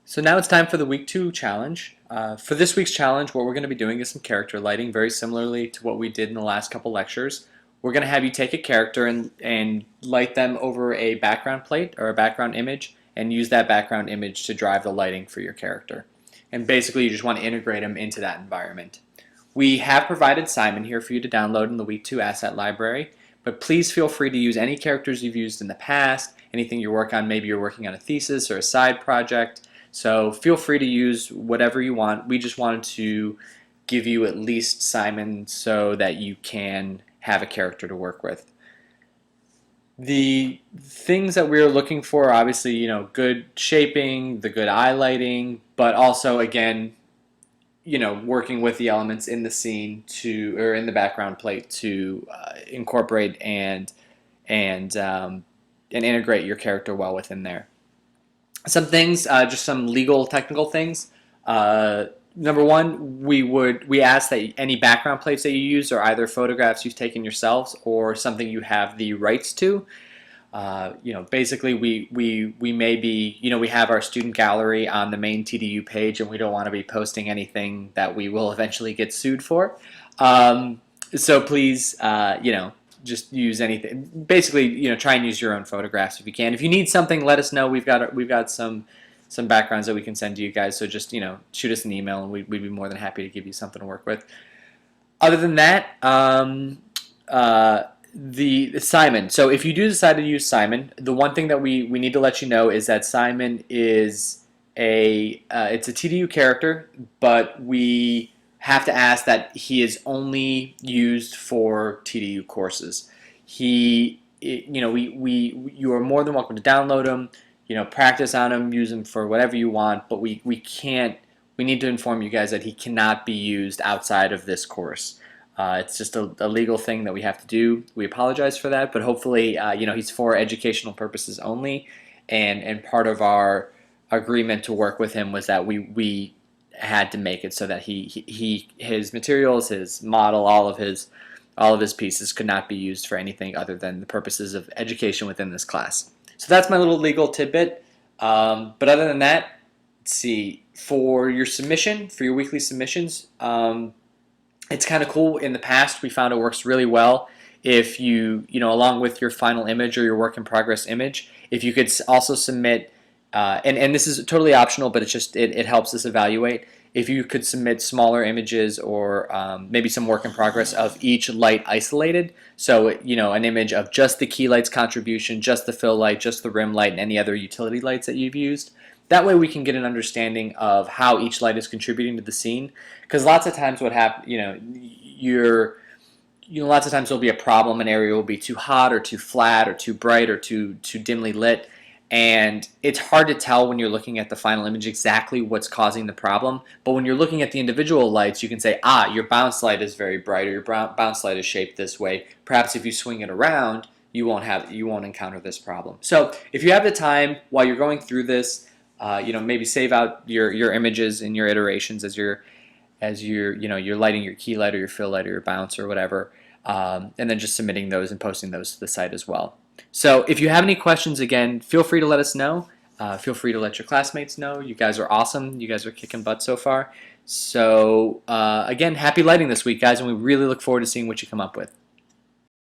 So now it's time for the week 2 challenge. For this week's challenge, what we're going to be doing is some character lighting, very similarly to what we did in the last couple lectures. We're going to have you take a character and light them over a background plate or a background image and use that background image to drive the lighting for your character. And basically you just want to integrate them into that environment. We have provided Simon here for you to download in the week 2 asset library, but please feel free to use any characters you've used in the past, anything you work on, maybe you're working on a thesis or a side project. So feel free to use whatever you want. We just wanted to give you at least Simon so that you can have a character to work with. The things that we're looking for are obviously, good shaping, the good eye lighting, but also, again, working with the elements in the scene or in the background plate to incorporate and integrate your character well within there. Some things, just some legal technical things. Number one, we ask that any background plates that you use are either photographs you've taken yourselves or something you have the rights to. Basically we may be, we have our student gallery on the main TDU page and we don't want to be posting anything that we will eventually get sued for. So please, just use anything. Basically, try and use your own photographs if you can. If you need something, let us know. We've got some backgrounds that we can send to you guys. So just shoot us an email and we'd be more than happy to give you something to work with. Other than that, the Simon. So if you do decide to use Simon, the one thing that we need to let you know is that Simon is it's a TDU character, but we have to ask that he is only used for TDU courses. You are more than welcome to download him, practice on him, use him for whatever you want, but we need to inform you guys that he cannot be used outside of this course. It's just a legal thing that we have to do. We apologize for that, but hopefully, he's for educational purposes only, and part of our agreement to work with him was that we had to make it so that his materials, his model, all of his pieces could not be used for anything other than the purposes of education within this class. So that's my little legal tidbit. But other than that, let's see, for your submission, for your weekly submissions, it's kind of cool. In the past, we found it works really well if you along with your final image or your work in progress image, if you could also submit, and this is totally optional, but it helps us evaluate. If you could submit smaller images or maybe some work in progress of each light isolated, so an image of just the key light's contribution, just the fill light, just the rim light, and any other utility lights that you've used. That way we can get an understanding of how each light is contributing to the scene. Because lots of times what happens, lots of times there'll be a problem. An area will be too hot or too flat or too bright or too dimly lit. And it's hard to tell when you're looking at the final image exactly what's causing the problem. But when you're looking at the individual lights, you can say, your bounce light is very bright, or your bounce light is shaped this way. Perhaps if you swing it around, you won't encounter this problem. So if you have the time while you're going through this, maybe save out your images and your iterations as you're lighting your key light or your fill light or your bounce or whatever, and then just submitting those and posting those to the site as well. So if you have any questions, again, feel free to let us know. Feel free to let your classmates know. You guys are awesome. You guys are kicking butt so far. So again, happy lighting this week, guys, and we really look forward to seeing what you come up with.